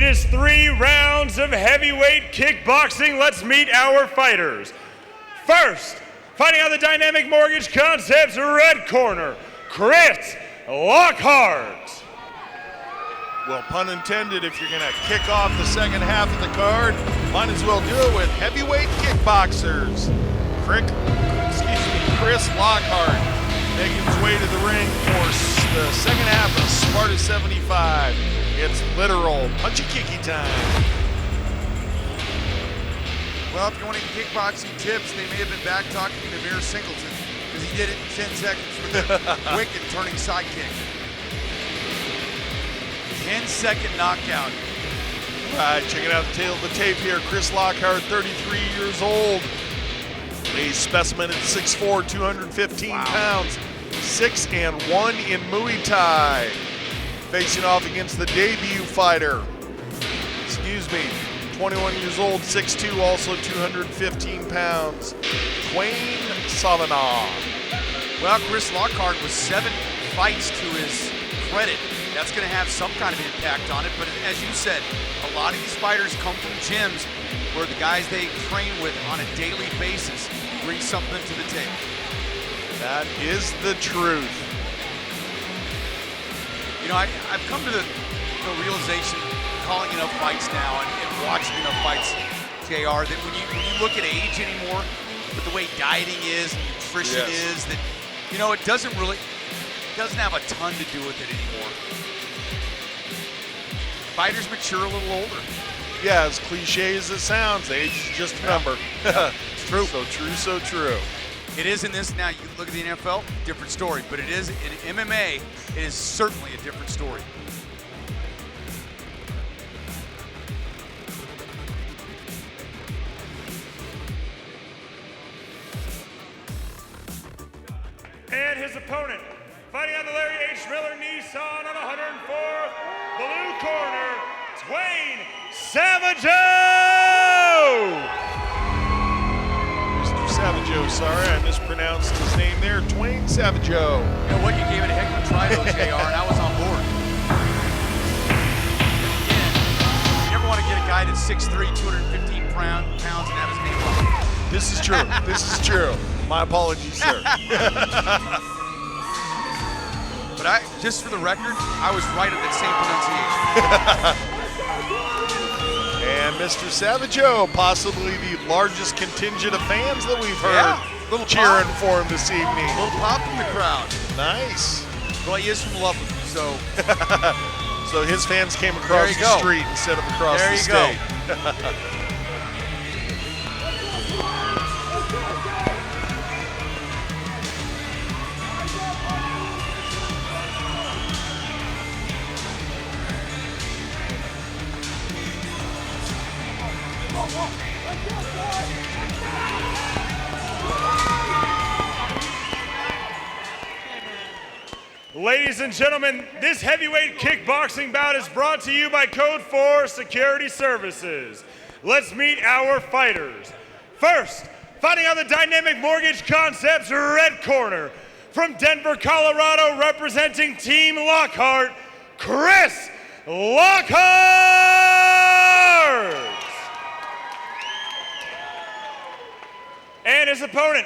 It is 3 rounds of heavyweight kickboxing. Let's meet our fighters. First, fighting out the Dynamic Mortgage Concepts red corner, Chris Lockhart. Well, pun intended, if you're going to kick off the second half of the card, might as well do it with heavyweight kickboxers. Chris Lockhart making his way to the ring for the second half of Sparta 75. It's literal punchy-kicky time. Well, if you want any kickboxing tips, they may have been back talking to Demir Singleton because he did it in 10 seconds with a quick and turning side kick. 10-second knockout. Right, checking out the tape here. Chris Lockhart, 33 years old. A specimen at 6'4", 215 pounds. 6-1 in Muay Thai. Facing off against the debut fighter. 21 years old, 6'2", also 215 pounds. Twain Sauvageau. Well, Chris Lockhart was 7 fights to his credit. That's going to have some kind of impact on it, but as you said, a lot of these fighters come from gyms where the guys they train with on a daily basis bring something to the table. That is the truth. You know, I've come to the realization, calling enough fights now and watching enough fights, JR, that when you look at age anymore, with the way dieting is and nutrition is, that, you know, it doesn't have a ton to do with it anymore. Fighters mature a little older. Yeah, as cliche as it sounds, age is just a number. It's true. So true, so true. It is in this, now you look at the NFL, different story, but it is in MMA, it is certainly a different story. And his opponent, fighting on the Larry H. Miller Nissan on 104th, blue corner, Twain Sauvageau. Mr. Sauvageau, sorry, I mispronounced his name there. Twain Sauvageau. You know what, you gave it a heck of a try though, JR, and I was on board. Again, you never want to get a guy that's 6'3", 215 pounds and have his name wrong. This is true, this is true. My apologies, sir. But just for the record, I was right at that same pronunciation. And Mr. Sauvageau, possibly the largest contingent of fans that we've heard little cheering pop. for him this evening. A little pop from the crowd. Nice. Well, he is from Loveland, so. So his fans came across the street instead of across the state. Ladies and gentlemen, this heavyweight kickboxing bout is brought to you by Code 4 Security Services. Let's meet our fighters. First, fighting on the Dynamic Mortgage Concepts red corner, from Denver, Colorado, representing Team Lockhart, Chris Lockhart! And his opponent,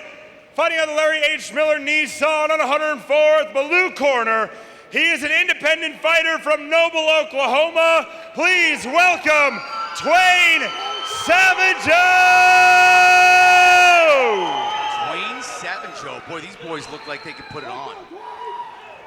fighting on the Larry H. Miller Nissan on 104th, blue corner. He is an independent fighter from Noble, Oklahoma. Please welcome Twain Sauvageau! Twain Sauvageau. Boy, these boys look like they could put it on.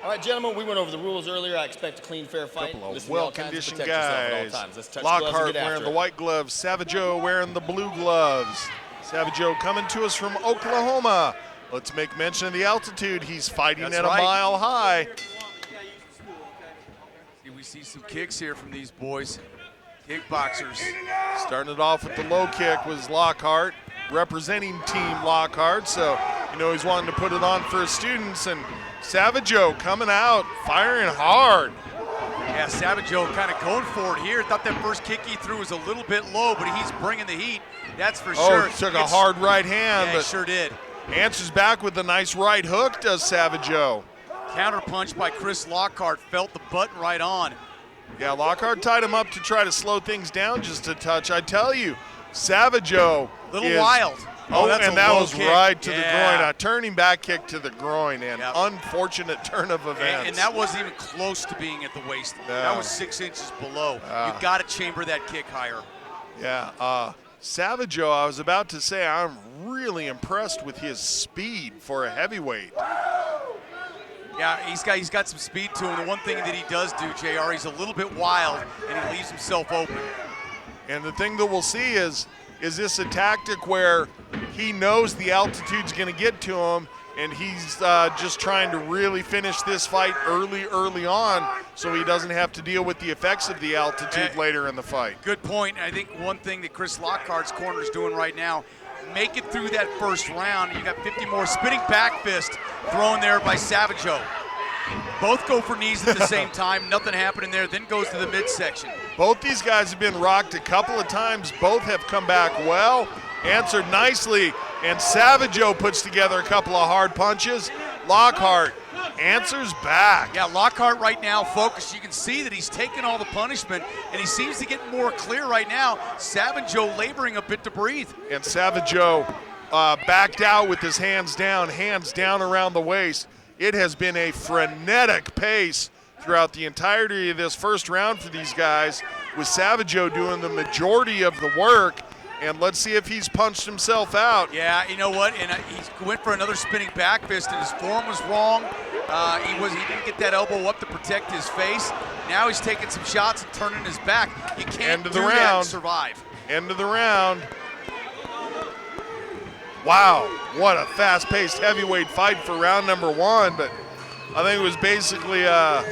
All right, gentlemen, we went over the rules earlier. I expect a clean, fair fight. Couple of well-conditioned guys. Let's touch Lockhart wearing the white gloves, Sauvageau wearing the blue gloves. Sauvageau coming to us from Oklahoma. Let's make mention of the altitude. He's fighting at a mile high. We see some kicks here from these boys. Kickboxers. Starting it off with the low kick was Lockhart, representing Team Lockhart. So, you know, he's wanting to put it on for his students. And Sauvageau coming out, firing hard. Yeah, Sauvageau kind of going for it here. Thought that first kick he threw was a little bit low, but he's bringing the heat. That's for sure. Oh, took a hard right hand. Yeah, he sure did. Answers back with a nice right hook, does Sauvageau. Counter punch by Chris Lockhart, felt the button right on. Yeah, Lockhart tied him up to try to slow things down just a touch. I tell you, Sauvageau Little wild. Oh, that's and a that low was kick. right to the Yeah. groin. A turning back kick to the groin, and Yep. unfortunate turn of events. And that wasn't even close to being at the waist. No. That was 6 inches below. You got to chamber that kick higher. Yeah, Sauvageau, I was about to say, I'm really impressed with his speed for a heavyweight. Yeah, he's got some speed to him. The one thing that he does do, JR, he's a little bit wild, and he leaves himself open. And the thing that we'll see is this a tactic where he knows the altitude's going to get to him, and he's just trying to really finish this fight early on so he doesn't have to deal with the effects of the altitude later in the fight. Good point. I think one thing that Chris Lockhart's corner is doing right now, make it through that first round. You got 50 more. Spinning back fist thrown there by Sauvageau. Both go for knees at the same time. Nothing happening there. Then goes to the midsection. Both these guys have been rocked a couple of times. Both have come back well, answered nicely, and Sauvageau puts together a couple of hard punches. Lockhart answers back. Yeah, Lockhart right now focused. You can see that he's taking all the punishment, and he seems to get more clear right now. Sauvageau laboring a bit to breathe. And Sauvageau backed out with his hands down around the waist. It has been a frenetic pace throughout the entirety of this first round for these guys, with Sauvageau doing the majority of the work. And let's see if he's punched himself out. Yeah, you know what? And he went for another spinning back fist, and his form was wrong. He didn't get that elbow up to protect his face. Now he's taking some shots and turning his back. You can't End of do the that round. and survive. End of the round. Wow, what a fast-paced heavyweight fight for round number one, but I think it was basically a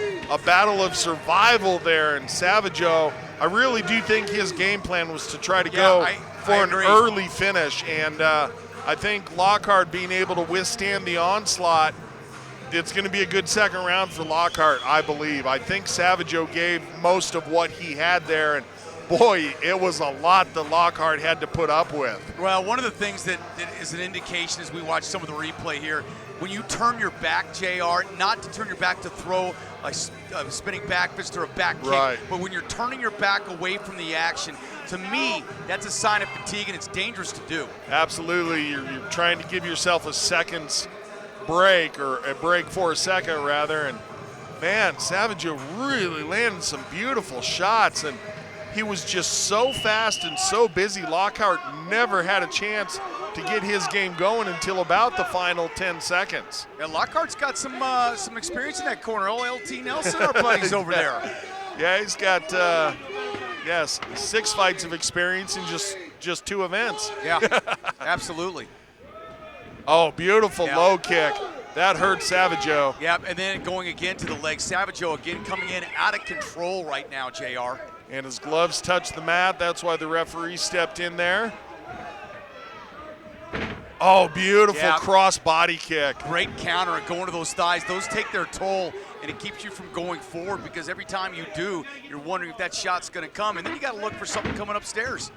battle of survival there. And Sauvageau, I really do think his game plan was to try to go for an early finish, and I think Lockhart being able to withstand the onslaught, it's going to be a good second round for Lockhart, I believe. I think Sauvageau gave most of what he had there, and boy, it was a lot that Lockhart had to put up with. Well, one of the things that is an indication as we watch some of the replay here, when you turn your back, JR, not to turn your back to throw a spinning back fist or a back kick, Right. but when you're turning your back away from the action, to me, that's a sign of fatigue, and it's dangerous to do. Absolutely, you're trying to give yourself a second's break, or a break for a second rather, and man, Sauvageau really landed some beautiful shots, and he was just so fast and so busy. Lockhart never had a chance to get his game going until about the final 10 seconds. And Lockhart's got some experience in that corner. Oh, LT Nelson, our buddies over there. Yeah, he's got 6 fights of experience in just 2 events. Yeah, absolutely. Oh, beautiful low kick. That hurt Sauvageau. Yep, and then going again to the leg. Sauvageau again coming in out of control right now, JR. And his gloves touched the mat. That's why the referee stepped in there. Oh, beautiful cross body kick. Great counter and going to those thighs. Those take their toll, and it keeps you from going forward, because every time you do, you're wondering if that shot's going to come, and then you got to look for something coming upstairs.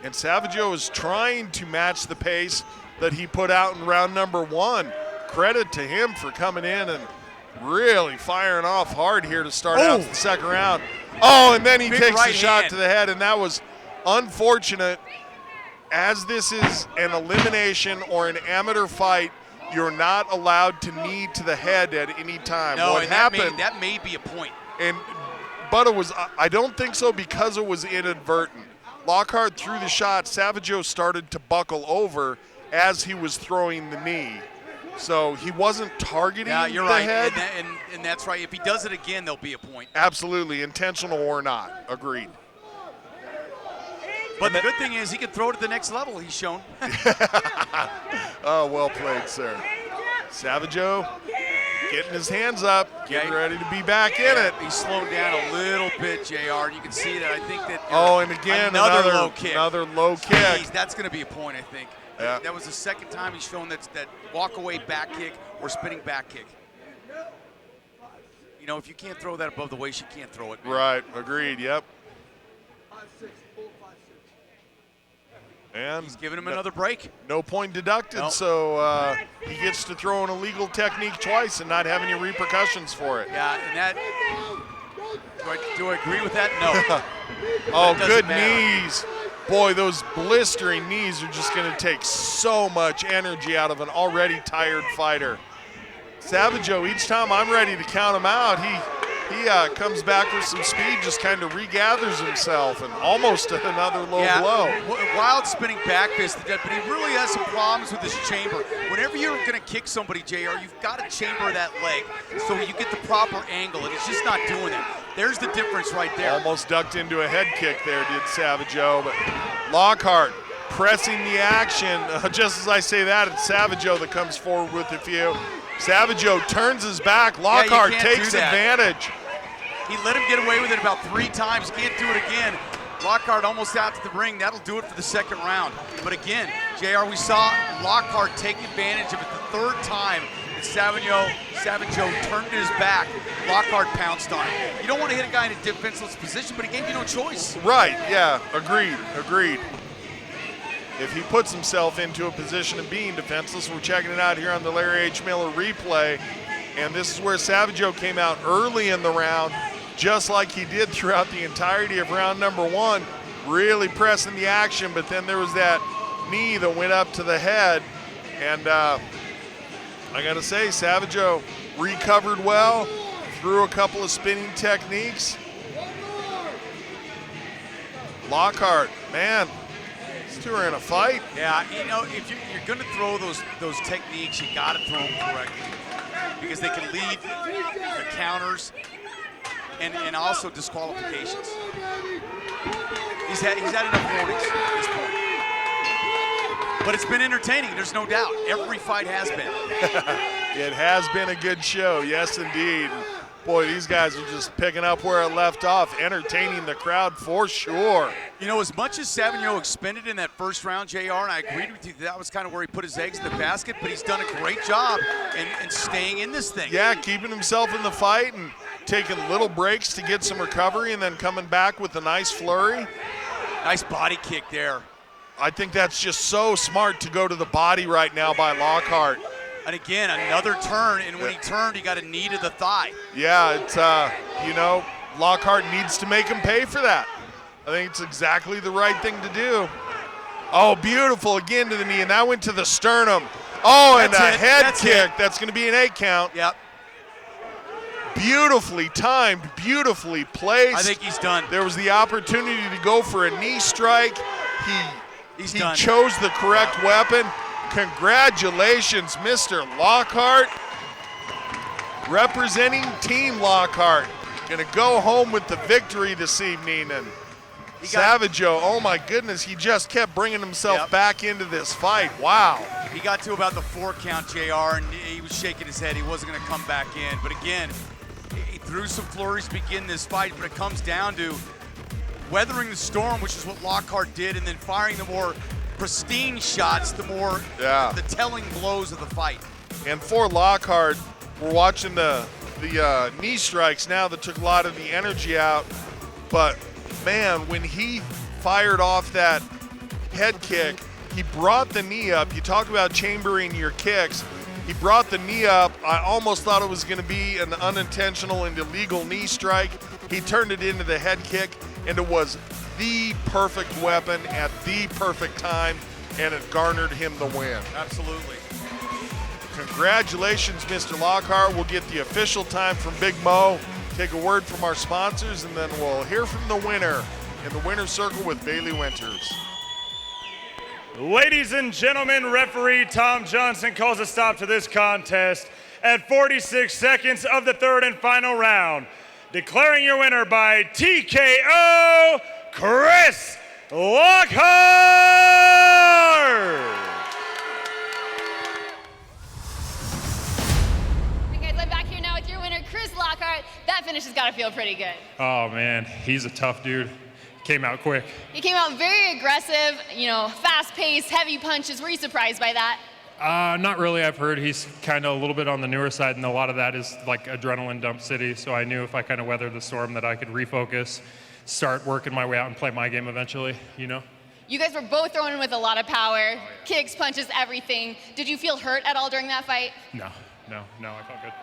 And Sauvageau is trying to match the pace that he put out in round number 1. Credit to him for coming in and really firing off hard here to start out the second round. Oh, and then he takes a shot to the head, and that was unfortunate. As this is an elimination or an amateur fight, you're not allowed to knee to the head at any time. No, what and happened? that may be a point. But it was, I don't think so, because it was inadvertent. Lockhart threw the shot. Sauvageau started to buckle over as he was throwing the knee. So he wasn't targeting the head. And that's right. If he does it again, there'll be a point. Absolutely, intentional or not. Agreed. But the good thing is he can throw it at the next level, he's shown. Oh, well played, sir. Sauvageau getting his hands up, getting ready to be back in it. He's slowed down a little bit, JR. You can see that. I think that. And again, another low kick. Another low kick. Jeez, that's going to be a point, I think. Yeah. That was the second time he's shown that walk-away back kick or spinning back kick. You know, if you can't throw that above the waist, you can't throw it, man. Right, agreed, yep. And he's giving him another break. No point deducted, so he gets to throw an illegal technique twice and not have any repercussions for it. Yeah, and that Do I agree with that? No. Oh, doesn't good matter. knees. Boy, those blistering knees are just going to take so much energy out of an already tired fighter. Sauvageau, each time I'm ready to count him out, he comes back with some speed, just kind of regathers himself, and almost another low blow. Wild spinning back fist, but he really has some problems with his chamber. Whenever you're going to kick somebody, JR, you've got to chamber that leg so you get the proper angle, and he's just not doing that. There's the difference right there. Almost ducked into a head kick there, did Sauvageau, but Lockhart pressing the action. Just as I say that, it's Sauvageau that comes forward with a few. Sauvageau turns his back. Lockhart takes advantage. He let him get away with it about 3 times. Can't do it again. Lockhart almost out to the ring. That'll do it for the second round. But again, JR, we saw Lockhart take advantage of it the 3rd time. And Sauvageau turned his back. Lockhart pounced on him. You don't want to hit a guy in a defenseless position, but he gave you no choice. Right, yeah, agreed. If he puts himself into a position of being defenseless, we're checking it out here on the Larry H. Miller replay. And this is where Sauvageau came out early in the round, just like he did throughout the entirety of round number 1, really pressing the action, but then there was that knee that went up to the head. And I gotta say, Sauvageau recovered well, threw a couple of spinning techniques. Lockhart, man, these two are in a fight. Yeah, you know, if you're gonna throw those techniques, you gotta throw them correctly, because they can lead to counters and also disqualifications. He's had enough warnings at this point. But it's been entertaining, there's no doubt. Every fight has been. It has been a good show, yes indeed. Boy, these guys are just picking up where it left off, entertaining the crowd for sure. You know, as much as Sauvageau expended in that first round, JR, and I agreed with you, that was kind of where he put his eggs in the basket, but he's done a great job in staying in this thing. Yeah, keeping himself in the fight and taking little breaks to get some recovery and then coming back with a nice flurry. Nice body kick there. I think that's just so smart to go to the body right now by Lockhart. And again, another turn, and when he turned, he got a knee to the thigh. Yeah, it's, you know, Lockhart needs to make him pay for that. I think it's exactly the right thing to do. Oh, beautiful, again to the knee, and that went to the sternum. Oh, and a head kick. That's going to be an 8 count. Yep. Beautifully timed, beautifully placed. I think he's done. There was the opportunity to go for a knee strike. He chose the correct weapon. Congratulations, Mr. Lockhart. Representing Team Lockhart. Gonna go home with the victory this evening. And Sauvageau, oh my goodness, he just kept bringing himself back into this fight. Wow. He got to about the 4 count, JR, and he was shaking his head. He wasn't gonna come back in. But again, he threw some flurries to begin this fight, but it comes down to weathering the storm, which is what Lockhart did, and then firing the more pristine shots, the more the telling blows of the fight. And for Lockhart, we're watching the knee strikes now that took a lot of the energy out. But man, when he fired off that head kick, he brought the knee up. You talk about chambering your kicks. He brought the knee up. I almost thought it was going to be an unintentional and illegal knee strike. He turned it into the head kick, and it was the perfect weapon at the perfect time, and it garnered him the win. Absolutely. Congratulations, Mr. Lockhart. We'll get the official time from Big Mo, take a word from our sponsors, and then we'll hear from the winner in the winner's circle with Bailey Winters. Ladies and gentlemen, referee Tom Johnson calls a stop to this contest at 46 seconds of the 3rd and final round, declaring your winner by TKO, Chris Lockhart! Hey guys, I'm back here now with your winner, Chris Lockhart. That finish has got to feel pretty good. Oh man, he's a tough dude. Came out quick. He came out very aggressive, you know, fast-paced, heavy punches. Were you surprised by that? Not really. I've heard he's kind of a little bit on the newer side, and a lot of that is like adrenaline dump city. So I knew if I kind of weathered the storm that I could refocus, start working my way out and play my game eventually, you know? You guys were both throwing with a lot of power, kicks, punches, everything. Did you feel hurt at all during that fight? No, I felt good.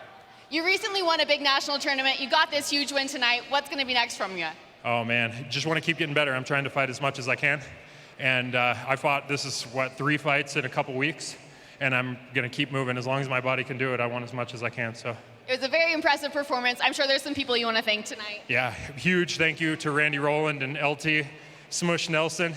You recently won a big national tournament. You got this huge win tonight. What's going to be next from you? Oh man, just want to keep getting better. I'm trying to fight as much as I can. And I fought, this is 3 fights in a couple weeks. And I'm going to keep moving. As long as my body can do it, I want as much as I can. So. It was a very impressive performance. I'm sure there's some people you want to thank tonight. Yeah, huge thank you to Randy Rowland and LT Smush Nelson.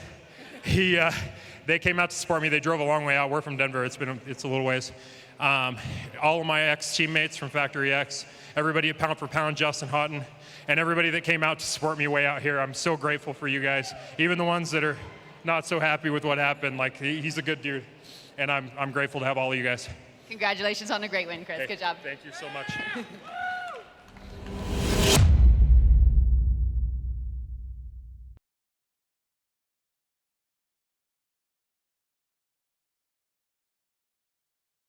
They came out to support me. They drove a long way out. We're from Denver. It's a little ways. All of my ex-teammates from Factory X, everybody at Pound for Pound, Justin Houghton, and everybody that came out to support me way out here. I'm so grateful for you guys. Even the ones that are not so happy with what happened. Like, he's a good dude, and I'm grateful to have all of you guys. Congratulations on a great win, Chris. Hey, good job. Thank you so much.